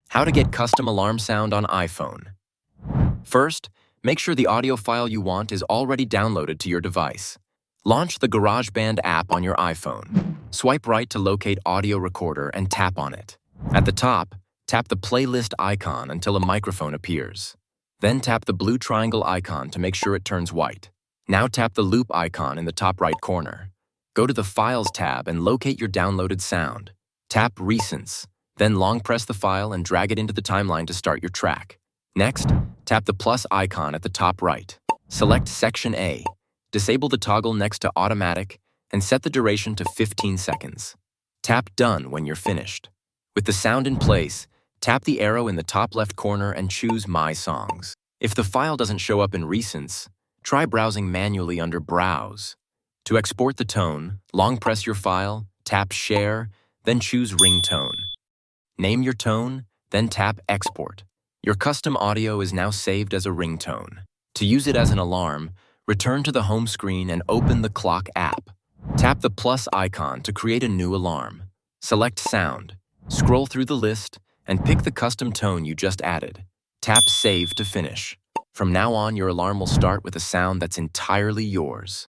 How to get custom alarm sound on iPhone. First, make sure the audio file you want is already downloaded to your device. Launch the GarageBand app on your iPhone. Swipe right to locate audio recorder and tap on it. At the top, tap the playlist icon until a microphone appears. Then tap the blue triangle icon to make sure it turns white. Now tap the loop icon in the top right corner. Go to the Files tab and locate your downloaded sound. Tap Recents, then long press the file and drag it into the timeline to start your track. Next, tap the plus icon at the top right. Select Section A. Disable the toggle next to Automatic and set the duration to 15 seconds. Tap Done when you're finished. With the sound in place, tap the arrow in the top left corner and choose My Songs. If the file doesn't show up in Recents, try browsing manually under Browse. To export the tone, long press your file, tap Share, then choose Ringtone. Name your tone, then tap Export. Your custom audio is now saved as a ringtone. To use it as an alarm, return to the home screen and open the Clock app. Tap the plus icon to create a new alarm. Select Sound, scroll through the list, and pick the custom tone you just added. Tap Save to finish. From now on, your alarm will start with a sound that's entirely yours.